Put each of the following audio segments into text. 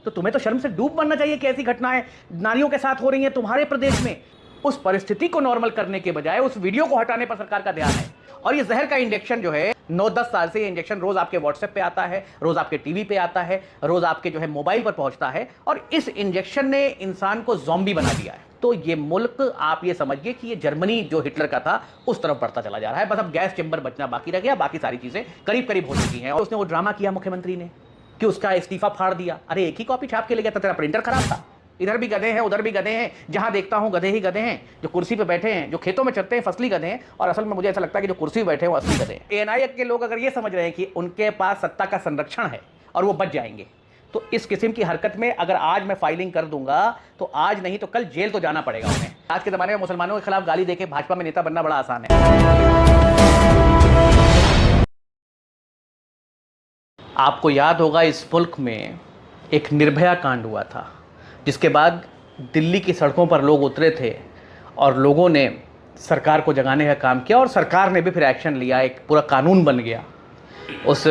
तो तुम्हें तो शर्म से डूब मरना चाहिए कि ऐसी घटनाएं नारियों के साथ हो रही हैं तुम्हारे प्रदेश में। उस परिस्थिति को नॉर्मल करने के बजाय उस वीडियो को हटाने पर सरकार का ध्यान है। और ये जहर का इंजेक्शन जो है 9-10 साल से ये इंजेक्शन रोज आपके व्हाट्सएप पे आता है, रोज आपके टीवी पे आता है, रोज आपके जो है मोबाइल पर पहुंचता है, और इस इंजेक्शन ने इंसान को ज़ॉम्बी बना दिया है। तो ये मुल्क आप ये समझिए कि ये जर्मनी जो हिटलर का था उस तरफ बढ़ता चला जा रहा है। बस अब गैस चेंबर बचना बाकी रह गया, बाकी सारी चीजें करीब करीब हो चुकी हैं। और उसने वो ड्रामा किया मुख्यमंत्री ने कि उसका इस्तीफा फाड़ दिया। अरे एक ही कॉपी छाप के ले गया था, तेरा प्रिंटर खराब था। इधर भी गधे हैं, उधर भी गधे हैं, जहां देखता हूं गधे ही गधे हैं। जो कुर्सी पे बैठे हैं, जो खेतों में चलते हैं, फसली गधे हैं, और असल में मुझे ऐसा लगता है कि जो कुर्सी पे बैठे हैं वो असली गधे हैं। एएनआई के लोग अगर ये समझ रहे हैं कि उनके पास सत्ता का संरक्षण है और वो बच जाएंगे, तो इस किस्म की हरकत में अगर आज मैं फाइलिंग कर दूंगा तो आज नहीं तो कल जेल तो जाना पड़ेगा उन्हें। आज के जमाने में मुसलमानों के खिलाफ गाली देके भाजपा में नेता बनना बड़ा आसान है। आपको याद होगा इस मुल्क में एक निर्भया कांड हुआ था, जिसके बाद दिल्ली की सड़कों पर लोग उतरे थे और लोगों ने सरकार को जगाने का काम किया, और सरकार ने भी फिर एक्शन लिया। एक पूरा कानून बन गया उस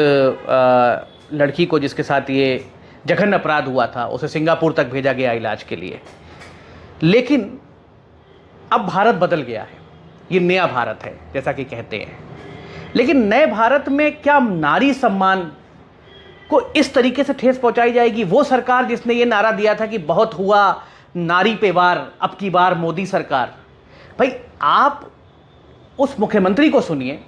लड़की को जिसके साथ ये जघन्य अपराध हुआ था, उसे सिंगापुर तक भेजा गया इलाज के लिए। लेकिन अब भारत बदल गया है, ये नया भारत है जैसा कि कहते हैं। लेकिन नए भारत में क्या नारी सम्मान को इस तरीके से ठेस पहुंचाई जाएगी? वो सरकार जिसने ये नारा दिया था कि बहुत हुआ नारी पे वार, अब की बार मोदी सरकार। भाई आप उस मुख्यमंत्री को सुनिए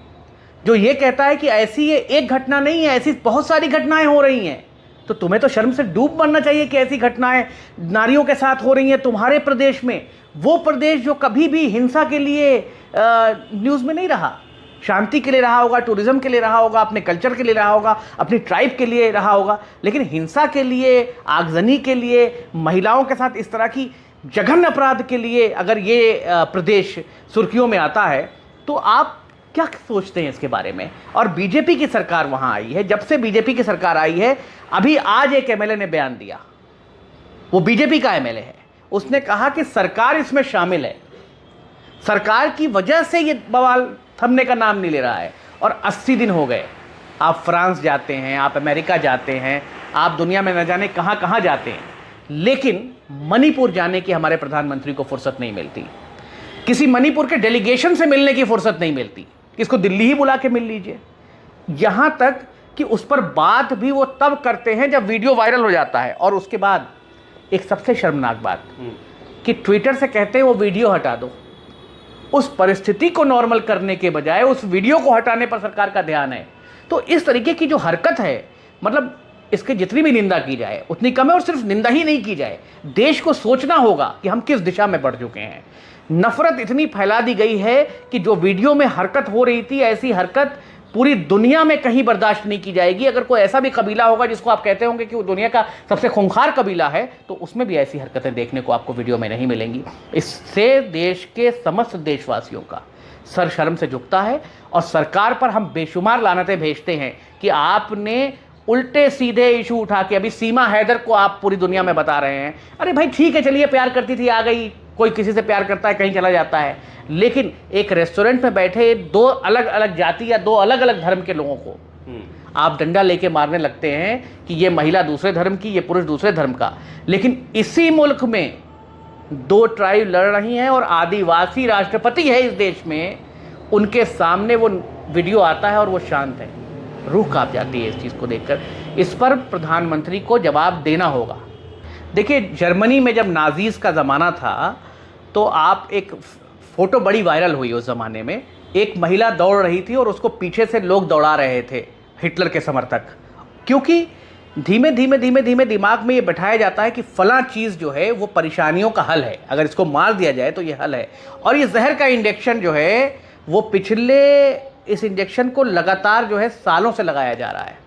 जो ये कहता है कि ऐसी ये एक घटना नहीं है, ऐसी बहुत सारी घटनाएं हो रही हैं। तो तुम्हें तो शर्म से डूब मरना चाहिए कि ऐसी घटनाएं नारियों के साथ हो रही हैं तुम्हारे प्रदेश में। वो प्रदेश जो कभी भी हिंसा के लिए न्यूज़ में नहीं रहा, शांति के लिए रहा होगा, टूरिज्म के लिए रहा होगा, अपने कल्चर के लिए रहा होगा, अपनी ट्राइब के लिए रहा होगा। लेकिन हिंसा के लिए, आगजनी के लिए, महिलाओं के साथ इस तरह की जघन्य अपराध के लिए अगर ये प्रदेश सुर्खियों में आता है तो आप क्या सोचते हैं इसके बारे में? और बीजेपी की सरकार वहाँ आई है, जब से बीजेपी की सरकार आई है, अभी आज एक एमएलए ने बयान दिया, वो बीजेपी का एमएलए है, उसने कहा कि सरकार इसमें शामिल है, सरकार की वजह से ये बवाल थमने का नाम नहीं ले रहा है। और 80 दिन हो गए, आप फ्रांस जाते हैं, आप अमेरिका जाते हैं, आप दुनिया में न जाने कहाँ कहाँ जाते हैं, लेकिन मणिपुर जाने की हमारे प्रधानमंत्री को फुर्सत नहीं मिलती, किसी मणिपुर के डेलीगेशन से मिलने की फुर्सत नहीं मिलती, इसको दिल्ली ही बुला के मिल लीजिए। यहाँ तक कि उस पर बात भी वो तब करते हैं जब वीडियो वायरल हो जाता है, और उसके बाद एक सबसे शर्मनाक बात कि ट्विटर से कहते हैं वो वीडियो हटा दो। उस परिस्थिति को नॉर्मल करने के बजाय उस वीडियो को हटाने पर सरकार का ध्यान है। तो इस तरीके की जो हरकत है, मतलब इसकी जितनी भी निंदा की जाए उतनी कम है, और सिर्फ निंदा ही नहीं की जाए, देश को सोचना होगा कि हम किस दिशा में बढ़ चुके हैं। नफरत इतनी फैला दी गई है कि जो वीडियो में हरकत हो रही थी, ऐसी हरकत पूरी दुनिया में कहीं बर्दाश्त नहीं की जाएगी। अगर कोई ऐसा भी कबीला होगा जिसको आप कहते होंगे कि वो दुनिया का सबसे खूंखार कबीला है, तो उसमें भी ऐसी हरकतें देखने को आपको वीडियो में नहीं मिलेंगी। इससे देश के समस्त देशवासियों का सर शर्म से झुकता है, और सरकार पर हम बेशुमार लानतें भेजते हैं कि आपने उल्टे सीधे इशू उठा के, अभी सीमा हैदर को आप पूरी दुनिया में बता रहे हैं। अरे भाई ठीक है, चलिए प्यार करती थी, आ गई, कोई किसी से प्यार करता है, कहीं चला जाता है, लेकिन एक रेस्टोरेंट में बैठे दो अलग अलग जाति या दो अलग अलग धर्म के लोगों को आप डंडा लेके मारने लगते हैं कि ये महिला दूसरे धर्म की, ये पुरुष दूसरे धर्म का। लेकिन इसी मुल्क में दो ट्राइब लड़ रही हैं और आदिवासी राष्ट्रपति है इस देश में, उनके सामने वो वीडियो आता है और वो शांत है। रूह कांप जाती है इस चीज़ को देखकर। इस पर प्रधानमंत्री को जवाब देना होगा। देखिए, जर्मनी में जब नाजीज का ज़माना था तो आप एक फ़ोटो बड़ी वायरल हुई उस ज़माने में, एक महिला दौड़ रही थी और उसको पीछे से लोग दौड़ा रहे थे, हिटलर के समर्थक, क्योंकि धीमे धीमे धीमे धीमे दिमाग में ये बैठाया जाता है कि फ़लाँ चीज़ जो है वो परेशानियों का हल है, अगर इसको मार दिया जाए तो ये हल है। और ये जहर का इंजेक्शन जो है वो पिछले इस इंजेक्शन को लगातार जो है सालों से लगाया जा रहा है।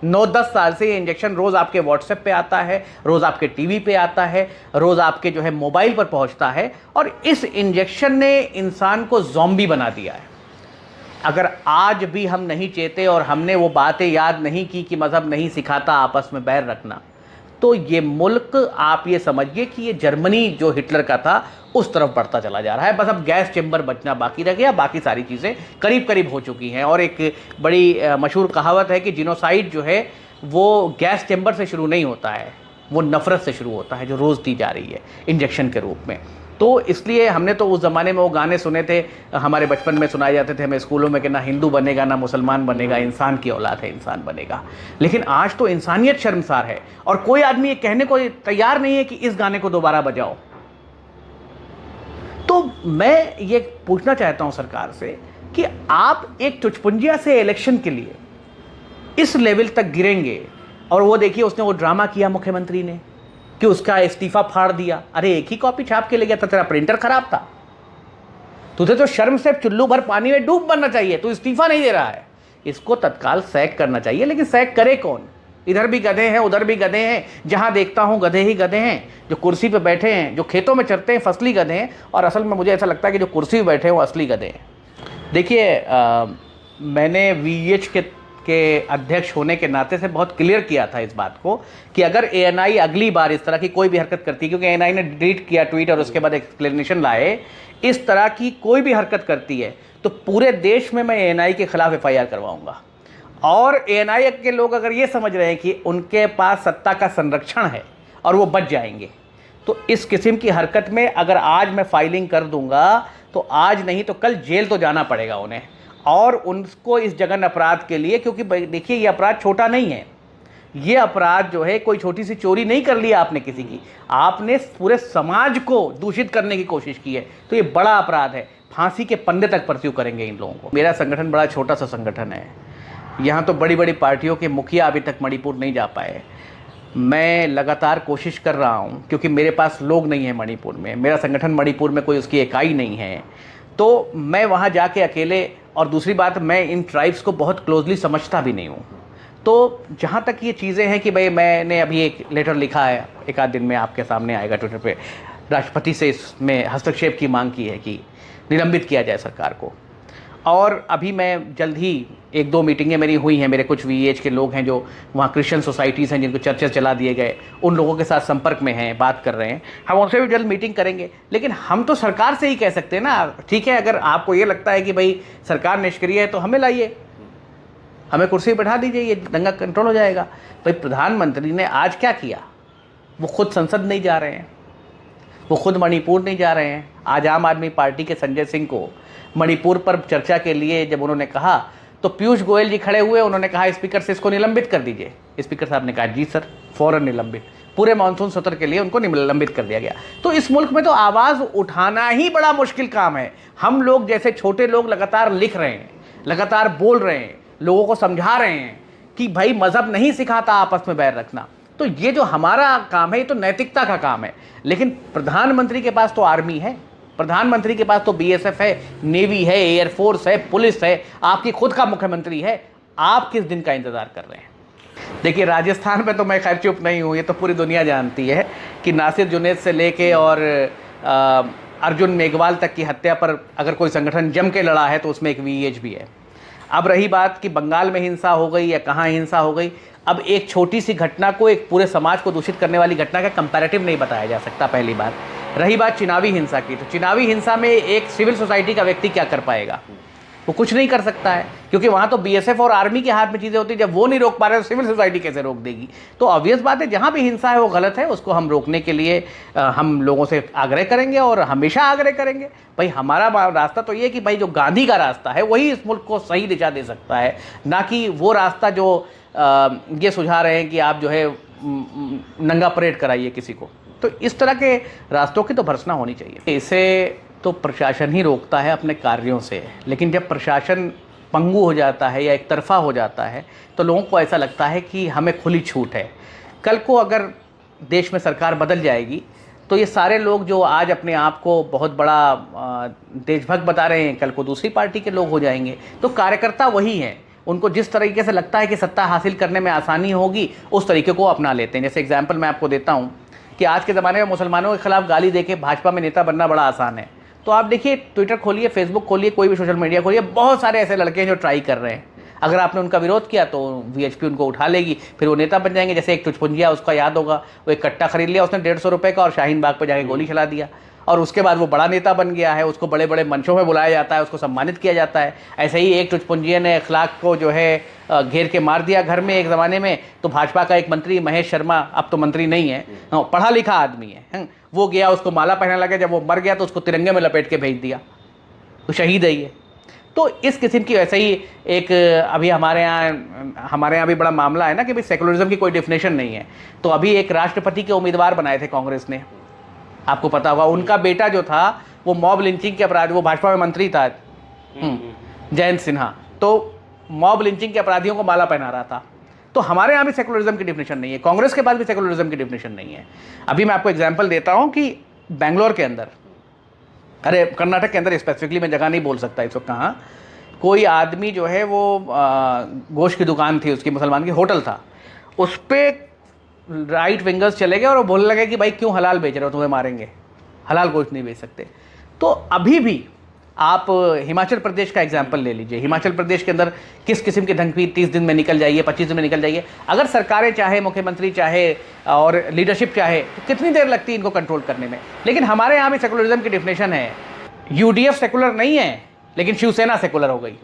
9-10 साल से ये इंजेक्शन रोज़ आपके व्हाट्सएप पे आता है, रोज़ आपके टीवी पे आता है, रोज़ आपके जो है मोबाइल पर पहुंचता है, और इस इंजेक्शन ने इंसान को ज़ॉम्बी बना दिया है। अगर आज भी हम नहीं चेते और हमने वो बातें याद नहीं की कि मज़हब नहीं सिखाता आपस में बैर रखना, तो ये मुल्क आप ये समझिए कि ये जर्मनी जो हिटलर का था उस तरफ बढ़ता चला जा रहा है। बस अब गैस चेंबर बचना बाकी रह गया, बाकी सारी चीज़ें करीब करीब हो चुकी हैं। और एक बड़ी मशहूर कहावत है कि जिनोसाइड जो है वो गैस चेंबर से शुरू नहीं होता है, वो नफ़रत से शुरू होता है जो रोज़ दी जा रही है इंजेक्शन के रूप में। तो इसलिए हमने तो उस ज़माने में वो गाने सुने थे, हमारे बचपन में सुनाए जाते थे हमें स्कूलों में कि ना हिंदू बनेगा ना मुसलमान बनेगा, इंसान की औलाद है इंसान बनेगा। लेकिन आज तो इंसानियत शर्मसार है और कोई आदमी ये कहने को तैयार नहीं है कि इस गाने को दोबारा बजाओ। तो मैं ये पूछना चाहता हूं सरकार से कि आप एक चुचपुंजिया से इलेक्शन के लिए इस लेवल तक गिरेंगे। और वो देखिए उसने वो ड्रामा किया मुख्यमंत्री ने कि उसका इस्तीफा फाड़ दिया। अरे एक ही कॉपी छाप के ले गया था, तेरा प्रिंटर खराब था, तुझे तो शर्म से चुल्लू भर पानी में डूब मरना चाहिए, तू इस्तीफा नहीं दे रहा है। इसको तत्काल सैक करना चाहिए। लेकिन सैक करे कौन? इधर भी गधे हैं उधर भी गधे हैं, जहां देखता हूं गधे ही गधे हैं। जो कुर्सी पे बैठे हैं, जो खेतों में चरते हैं, फसली गधे हैं। और असल में मुझे ऐसा लगता है कि जो कुर्सी पे बैठे हैं वो असली गधे हैं। देखिए मैंने VEH के अध्यक्ष होने के नाते से बहुत क्लियर किया था इस बात को कि अगर ANI अगली बार इस तरह की कोई भी हरकत करती है, क्योंकि ANI ने डिलीट किया ट्वीट और उसके बाद एक्सप्लेनेशन लाए, इस तरह की कोई भी हरकत करती है तो पूरे देश में मैं ANI के खिलाफ FIR करवाऊंगा। और ANI के लोग अगर ये समझ रहे हैं कि उनके पास सत्ता का संरक्षण है और वो बच जाएंगे, तो इस किस्म की हरकत में अगर आज मैं फाइलिंग कर दूंगा तो आज नहीं तो कल जेल तो जाना पड़ेगा उन्हें। और उनको इस जघन्य अपराध के लिए, क्योंकि देखिए ये अपराध छोटा नहीं है, ये अपराध जो है कोई छोटी सी चोरी नहीं कर लिया आपने किसी की, आपने पूरे समाज को दूषित करने की कोशिश की है, तो ये बड़ा अपराध है। फांसी के पन्ने तक परस्यू करेंगे इन लोगों को। मेरा संगठन बड़ा छोटा सा संगठन है, यहाँ तो बड़ी बड़ी पार्टियों के मुखिया अभी तक मणिपुर नहीं जा पाए। मैं लगातार कोशिश कर रहा हूँ क्योंकि मेरे पास लोग नहीं है मणिपुर में, मेरा संगठन मणिपुर में कोई उसकी इकाई नहीं है, तो मैं वहाँ जाके अकेले। और दूसरी बात, मैं इन ट्राइब्स को बहुत क्लोजली समझता भी नहीं हूँ। तो जहाँ तक ये चीज़ें हैं कि भाई मैंने अभी एक लेटर लिखा है, एक आध दिन में आपके सामने आएगा ट्विटर पे, राष्ट्रपति से इसमें हस्तक्षेप की मांग की है कि निलंबित किया जाए सरकार को। और अभी मैं जल्द ही 1-2 मीटिंगें मेरी हुई हैं, मेरे कुछ VEH के लोग हैं जो वहाँ क्रिश्चियन सोसाइटीज़ हैं जिनको चर्चेस चला दिए गए, उन लोगों के साथ संपर्क में हैं, बात कर रहे हैं, हम उनसे भी जल्द मीटिंग करेंगे। लेकिन हम तो सरकार से ही कह सकते हैं ना, ठीक है अगर आपको ये लगता है कि भाई सरकार निष्क्रिय है तो हमें लाइए, हमें कुर्सी पर बैठा दीजिए, ये दंगा कंट्रोल हो जाएगा। भाई प्रधानमंत्री ने आज क्या किया? वो खुद संसद नहीं जा रहे हैं, वो खुद मणिपुर नहीं जा रहे हैं। आज आम आदमी पार्टी के संजय सिंह को मणिपुर पर चर्चा के लिए जब उन्होंने कहा तो पीयूष गोयल जी खड़े हुए, उन्होंने कहा स्पीकर से इसको निलंबित कर दीजिए। स्पीकर साहब ने कहा जी सर, फौरन निलंबित। पूरे मानसून सत्र के लिए उनको निलंबित कर दिया गया। तो इस मुल्क में तो आवाज़ उठाना ही बड़ा मुश्किल काम है। हम लोग जैसे छोटे लोग लगातार लिख रहे हैं, लगातार बोल रहे हैं, लोगों को समझा रहे हैं कि भाई मज़हब नहीं सिखाता आपस में बैर रखना। तो ये जो हमारा काम है ये तो नैतिकता का काम है। लेकिन प्रधानमंत्री के पास तो आर्मी है, प्रधानमंत्री के पास तो BSF है, नेवी है, एयरफोर्स है, पुलिस है, आपकी खुद का मुख्यमंत्री है। आप किस दिन का इंतज़ार कर रहे हैं? देखिए राजस्थान में तो मैं खैर चुप नहीं हूँ, ये तो पूरी दुनिया जानती है कि नासिर जुनैद से लेके और अर्जुन मेघवाल तक की हत्या पर अगर कोई संगठन जम के लड़ा है तो उसमें एक VEH भी है। अब रही बात कि बंगाल में हिंसा हो गई या कहाँ हिंसा हो गई, अब एक छोटी सी घटना को एक पूरे समाज को दूषित करने वाली घटना का कंपैरेटिव नहीं बताया जा सकता, पहली बात। रही बात चुनावी हिंसा की, तो चुनावी हिंसा में एक सिविल सोसाइटी का व्यक्ति क्या कर पाएगा? वो कुछ नहीं कर सकता है, क्योंकि वहाँ तो BSF और आर्मी के हाथ में चीज़ें होती है। जब वो नहीं रोक पा रहे तो सिविल सोसाइटी कैसे रोक देगी? तो ऑब्वियस बात है जहाँ भी हिंसा है वो गलत है, उसको हम रोकने के लिए हम लोगों से आग्रह करेंगे और हमेशा आग्रह करेंगे। भाई हमारा रास्ता तो ये कि भाई जो गांधी का रास्ता है वही इस मुल्क को सही दिशा दे सकता है, ना कि वो रास्ता जो ये सुझा रहे हैं कि आप जो है नंगा परेड कराइए किसी को। तो इस तरह के रास्तों की तो भर्त्सना होनी चाहिए। इसे तो प्रशासन ही रोकता है अपने कार्यों से, लेकिन जब प्रशासन पंगु हो जाता है या एक तरफा हो जाता है तो लोगों को ऐसा लगता है कि हमें खुली छूट है। कल को अगर देश में सरकार बदल जाएगी तो ये सारे लोग जो आज अपने आप को बहुत बड़ा देशभक्त बता रहे हैं, कल को दूसरी पार्टी के लोग हो जाएंगे। तो कार्यकर्ता वही हैं, उनको जिस तरीके से लगता है कि सत्ता हासिल करने में आसानी होगी उस तरीके को अपना लेते हैं। जैसे एग्जाम्पल मैं आपको देता हूँ कि आज के ज़माने में मुसलमानों के खिलाफ गाली देके भाजपा में नेता बनना बड़ा आसान है। तो आप देखिए, ट्विटर खोलिए, फेसबुक खोलिए, कोई भी सोशल मीडिया खोलिए, बहुत सारे ऐसे लड़के हैं जो ट्राई कर रहे हैं। अगर आपने उनका विरोध किया तो VHP उनको उठा लेगी, फिर वो नेता बन जाएंगे। जैसे एक चुचपुंजिया, उसका याद होगा, वो एक कट्टा खरीद लिया उसने 150 रुपये का और शाहीन बाग पर जाके गोली चला दिया। और उसके बाद वो बड़ा नेता बन गया है, उसको बड़े बड़े मंचों में बुलाया जाता है, उसको सम्मानित किया जाता है। ऐसे ही एक टुचपुंजिया ने अखलाक को जो है घेर के मार दिया घर में एक ज़माने में, तो भाजपा का एक मंत्री महेश शर्मा, अब तो मंत्री नहीं है, पढ़ा लिखा आदमी है, वो गया, उसको माला पहनने लगा, जब वो मर गया तो उसको तिरंगे में लपेट के भेज दिया, तो शहीद है ये। तो इस किस्म की वैसे ही एक अभी हमारे यहाँ भी बड़ा मामला है ना कि भाई सेकुलरिज्म की कोई डेफिनेशन नहीं है। तो अभी एक राष्ट्रपति के उम्मीदवार बनाए थे कांग्रेस ने, आपको पता होगा, उनका बेटा जो था वो मॉब लिंचिंग के अपराध, वो भाजपा में मंत्री था, जयंत सिन्हा, तो मॉब लिंचिंग के अपराधियों को माला पहना रहा था। तो हमारे यहाँ भी सेकुलरिज्म की डेफिनेशन नहीं है, कांग्रेस के पास भी सेकुलरिज्म की डेफिनेशन नहीं है। अभी मैं आपको एग्जाम्पल देता हूँ कि बेंगलोर के अंदर, अरे कर्नाटक के अंदर स्पेसिफिकली, मैं जगह नहीं बोल सकता इस वक्त कहाँ, कोई आदमी जो है वो गोश्त की दुकान थी उसकी, मुसलमान की होटल था, उस पर राइट विंगर्स चले गए और वो बोलने लगे कि भाई क्यों हलाल बेच रहे हो, तुम्हें मारेंगे, हलाल गोश्त नहीं बेच सकते। तो अभी भी आप हिमाचल प्रदेश का एग्जाम्पल ले लीजिए, हिमाचल प्रदेश के अंदर किस किस्म की धमकी 30 दिन में निकल जाइए, 25 दिन में निकल जाइए। अगर सरकारें चाहे, मुख्यमंत्री चाहे और लीडरशिप चाहे तो कितनी देर लगती है इनको कंट्रोल करने में। लेकिन हमारे यहाँ भी सेकुलरिज्म की डेफिनेशन है, यूडीएफ सेकुलर नहीं है लेकिन शिवसेना सेकुलर हो गई।